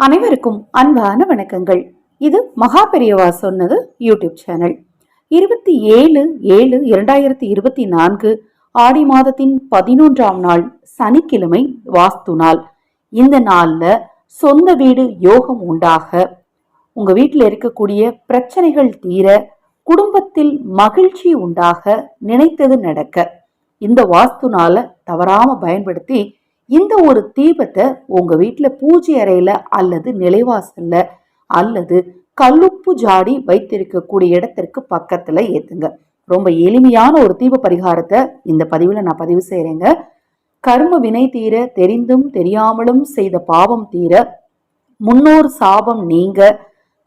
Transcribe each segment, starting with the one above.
அனைவருக்கும் அன்பான வணக்கங்கள். இது மகா பெரியவா சொன்னது யூடியூப் சேனல். 27/7/2024 ஆடி மாதத்தின் 11ஆம் நாள் சனிக்கிழமை வாஸ்து நாள். இந்த நாள்ல சொந்த வீடு யோகம் உண்டாக, உங்க வீட்டில் இருக்கக்கூடிய பிரச்சனைகள் தீர, குடும்பத்தில் மகிழ்ச்சி உண்டாக, நினைத்தது நடக்க இந்த வாஸ்து நாளை தவறாம பயன்படுத்தி இந்த ஒரு தீபத்தை உங்க வீட்டுல பூஜை அறையில அல்லது நிலைவாசல்ல அல்லது கல்லுப்பு ஜாடி வைத்திருக்கக்கூடிய இடத்திற்கு பக்கத்துல ஏத்துங்க. ரொம்ப எளிமையான ஒரு தீப பரிகாரத்தை இந்த பதிவுல நான் பதிவு செய்யறேங்க. கர்ம வினை தீர, தெரிந்தும் தெரியாமலும் செய்த பாவம் தீர, முன்னோர் சாபம் நீங்க,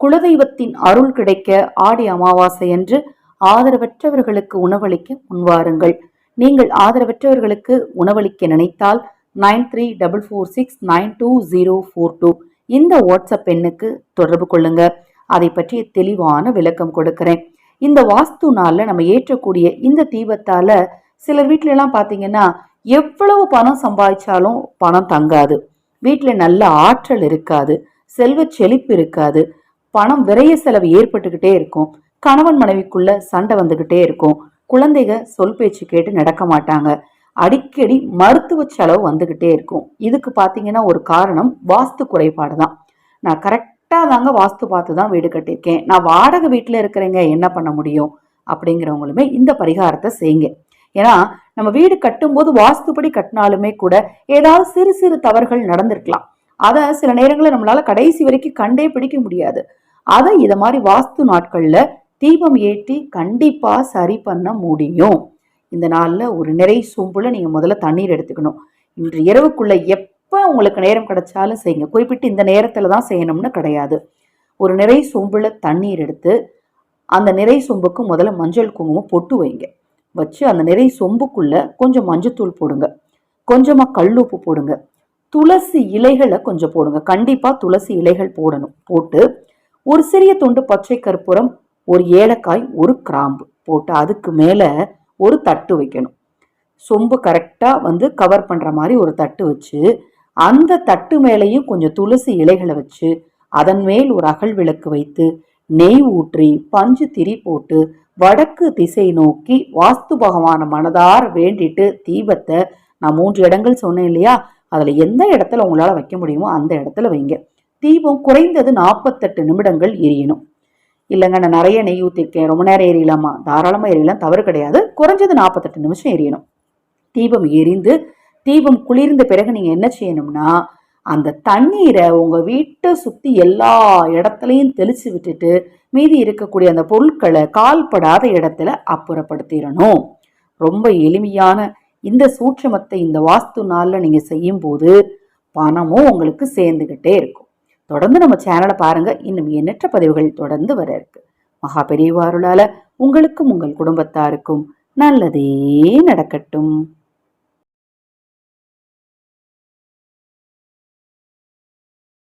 குலதெய்வத்தின் அருள் கிடைக்க ஆடி அமாவாசை என்று ஆதரவற்றவர்களுக்கு உணவளிக்க முன்வாருங்கள். நீங்கள் ஆதரவற்றவர்களுக்கு உணவளிக்க நினைத்தால் 9346920042 இந்த வாட்ஸ்அப் எண்ணுக்கு தொடர்பு கொள்ளுங்க. அதை பற்றிய தெளிவான விளக்கம் கொடுக்கிறேன். இந்த வாஸ்து நாள்ல நம்ம ஏற்றக்கூடிய இந்த தீபத்தால சிலர் வீட்டுல எல்லாம் பாத்தீங்கன்னா எவ்வளவு பணம் சம்பாதிச்சாலும் பணம் தங்காது, வீட்டுல நல்ல ஆற்றல் இருக்காது, செல்வ செழிப்பு இருக்காது, பணம் விரைய செலவு ஏற்பட்டுக்கிட்டே இருக்கும், கணவன் மனைவிக்குள்ள சண்டை வந்துகிட்டே இருக்கும், குழந்தைங்க சொல் பேச்சு கேட்டு நடக்க மாட்டாங்க, அடிக்கடி மருத்துவ செலவு வந்துகிட்டே இருக்கும். இதுக்கு பாத்தீங்கன்னா ஒரு காரணம் வாஸ்து குறைபாடு தான். நான் கரெக்டா தாங்க வாஸ்து பார்த்து தான் வீடு கட்டியிருக்கேன், நான் வாடகை வீட்டுல இருக்கிறேங்க, என்ன பண்ண முடியும் அப்படிங்கிறவங்களுமே இந்த பரிகாரத்தை செய்யுங்க. ஏன்னா நம்ம வீடு கட்டும்போது வாஸ்துப்படி கட்டினாலுமே கூட ஏதாவது சிறு சிறு தவறுகள் நடந்திருக்கலாம். அதை சில நேரங்களில் நம்மளால கடைசி வரைக்கும் கண்டே பிடிக்க முடியாது. அதை இத மாதிரி வாஸ்து நாட்கள்ல தீபம் ஏற்றி கண்டிப்பா சரி பண்ண முடியும். இந்த நாள்ல ஒரு நிறை சொம்புல நீங்க முதல்ல தண்ணீர் எடுத்துக்கணும். இன்று இரவுக்குள்ள எப்ப உங்களுக்கு நேரம் கிடைச்சாலும் செய்யுங்க, குறிப்பிட்டு இந்த நேரத்துல தான் செய்யணும்னு கிடையாது. ஒரு நிறை சொம்புல தண்ணீர் எடுத்து அந்த நிறை சொம்புக்கு முதல்ல மஞ்சள் குங்குமம் பொட்டு வைங்க. வச்சு அந்த நிறை சொம்புக்குள்ள கொஞ்சம் மஞ்சத்தூள் போடுங்க, கொஞ்சமா கல்லுப்பு போடுங்க, துளசி இலைகளை கொஞ்சம் போடுங்க, கண்டிப்பா துளசி இலைகள் போடணும். போட்டு ஒரு சிறிய துண்டு பச்சை கற்பூரம், ஒரு ஏலக்காய், ஒரு கிராம்பு போட்டு அதுக்கு மேல ஒரு தட்டு வைக்கணும். சொம்பு கரெக்டா கவர் பண்ற மாதிரி ஒரு தட்டு வச்சு அந்த தட்டு மேலேயும் கொஞ்சம் துளசி இலைகளை வச்சு அதன் மேல் ஒரு அகல் விளக்கு வைத்து நெய் ஊற்றி பஞ்சு திரி போட்டு வடக்கு திசை நோக்கி வாஸ்து பகவான மனதார வேண்டிட்டு தீபத்தை, நான் 3 இடங்கள் சொன்னேன் இல்லையா, அதுல எந்த இடத்துல உங்களால வைக்க முடியுமோ அந்த இடத்துல வைங்க. தீபம் குறைந்தது 48 நிமிடங்கள் எரியணும். இல்லைங்க நான் நிறைய நெய் ஊற்றிருக்கேன், ரொம்ப நேரம் எரியலாமா, தாராளமாக எரியலாம், தவறு கிடையாது. குறைஞ்சது 48 நிமிஷம் எரியணும். தீபம் எரிந்து தீபம் குளிர்ந்த பிறகு நீங்க என்ன செய்யணும்னா அந்த தண்ணீரை உங்க வீட்டை சுத்தி எல்லா இடத்துலையும் தெளிச்சு விட்டுட்டு மீதி இருக்கக்கூடிய அந்த பொருட்களை கால்படாத இடத்துல அப்புறப்படுத்திடணும். ரொம்ப எளிமையான இந்த சூட்சமத்தை இந்த வாஸ்து நாள்ல நீங்க செய்யும் போது பணமும் உங்களுக்கு சேர்ந்துகிட்டே இருக்கும். தொடர்ந்து நம்ம சேனலை பாருங்க, இன்னும் எண்ணற்ற பதிவுகள் தொடர்ந்து வர இருக்கு. மகா பெரியவா அருளால உங்களுக்கும் உங்கள் குடும்பத்தாருக்கும் நல்லதே நடக்கட்டும்.